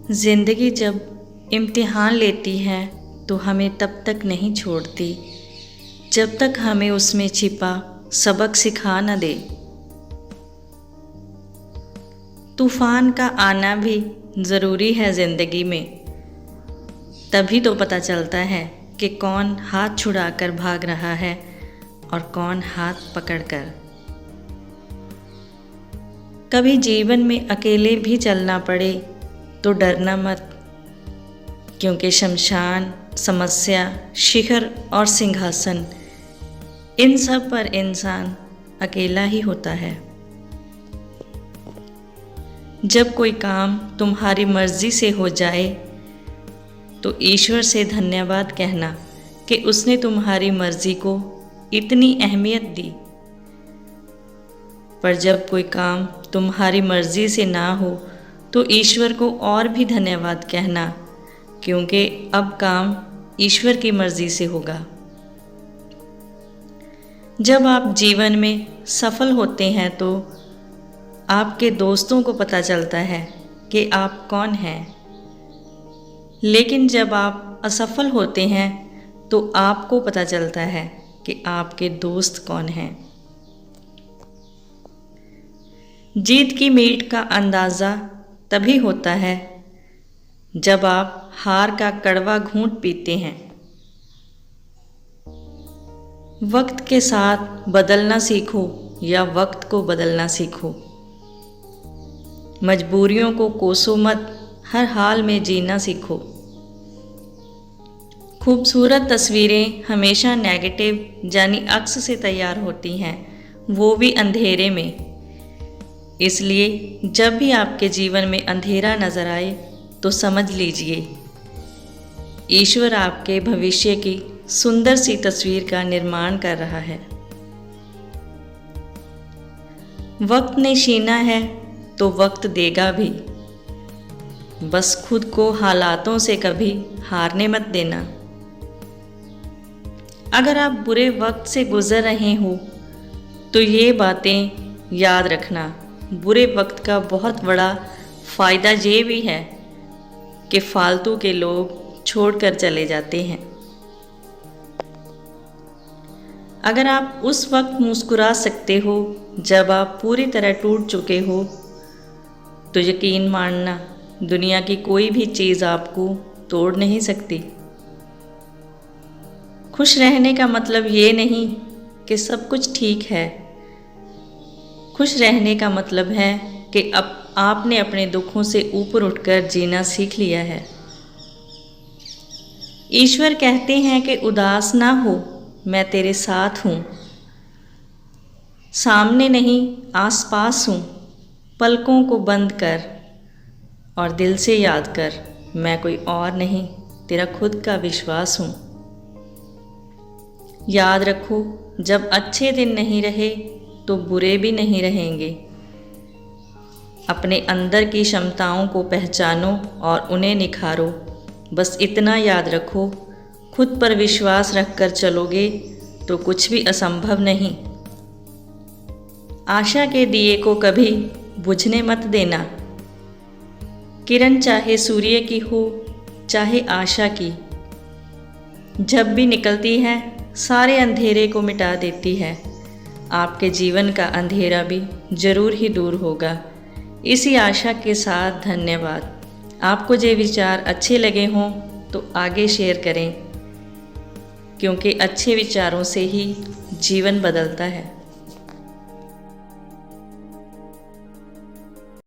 ज़िंदगी जब इम्तिहान लेती है तो हमें तब तक नहीं छोड़ती जब तक हमें उसमें छिपा सबक सिखा न दे। तूफ़ान का आना भी ज़रूरी है ज़िंदगी में, तभी तो पता चलता है कि कौन हाथ छुड़ाकर भाग रहा है और कौन हाथ पकड़कर। कभी जीवन में अकेले भी चलना पड़े तो डरना मत, क्योंकि शमशान, समस्या, शिखर और सिंहासन, इन सब पर इंसान अकेला ही होता है। जब कोई काम तुम्हारी मर्ज़ी से हो जाए तो ईश्वर से धन्यवाद कहना कि उसने तुम्हारी मर्ज़ी को इतनी अहमियत दी। पर जब कोई काम तुम्हारी मर्ज़ी से ना हो तो ईश्वर को और भी धन्यवाद कहना, क्योंकि अब काम ईश्वर की मर्ज़ी से होगा। जब आप जीवन में सफल होते हैं तो आपके दोस्तों को पता चलता है कि आप कौन हैं, लेकिन जब आप असफल होते हैं तो आपको पता चलता है कि आपके दोस्त कौन हैं। जीत की मीठ का अंदाज़ा तभी होता है जब आप हार का कड़वा घूंट पीते हैं। वक्त के साथ बदलना सीखो या वक्त को बदलना सीखो। मजबूरियों को कोसो मत, हर हाल में जीना सीखो। खूबसूरत तस्वीरें हमेशा नेगेटिव यानी अक्स से तैयार होती हैं, वो भी अंधेरे में। इसलिए जब भी आपके जीवन में अंधेरा नजर आए तो समझ लीजिए ईश्वर आपके भविष्य की सुंदर सी तस्वीर का निर्माण कर रहा है। वक्त ने छीना है तो वक्त देगा भी, बस खुद को हालातों से कभी हारने मत देना। अगर आप बुरे वक्त से गुजर रहे हो तो ये बातें याद रखना, बुरे वक्त का बहुत बड़ा फ़ायदा ये भी है कि फालतू के लोग छोड़कर चले जाते हैं। अगर आप उस वक्त मुस्कुरा सकते हो जब आप पूरी तरह टूट चुके हो तो यकीन मानना दुनिया की कोई भी चीज़ आपको तोड़ नहीं सकती। खुश रहने का मतलब ये नहीं कि सब कुछ ठीक है। खुश रहने का मतलब है कि अब आपने अपने दुखों से ऊपर उठकर जीना सीख लिया है। ईश्वर कहते हैं कि उदास ना हो, मैं तेरे साथ हूँ। सामने नहीं आसपास हूँ, पलकों को बंद कर और दिल से याद कर, मैं कोई और नहीं, तेरा खुद का विश्वास हूँ। याद रखो, जब अच्छे दिन नहीं रहे तो बुरे भी नहीं रहेंगे। अपने अंदर की क्षमताओं को पहचानो और उन्हें निखारो। बस इतना याद रखो, खुद पर विश्वास रखकर चलोगे तो कुछ भी असंभव नहीं। आशा के दिए को कभी बुझने मत देना। किरण चाहे सूर्य की हो, चाहे आशा की, जब भी निकलती है सारे अंधेरे को मिटा देती है। आपके जीवन का अंधेरा भी जरूर ही दूर होगा। इसी आशा के साथ धन्यवाद। आपको ये विचार अच्छे लगे हों तो आगे शेयर करें, क्योंकि अच्छे विचारों से ही जीवन बदलता है।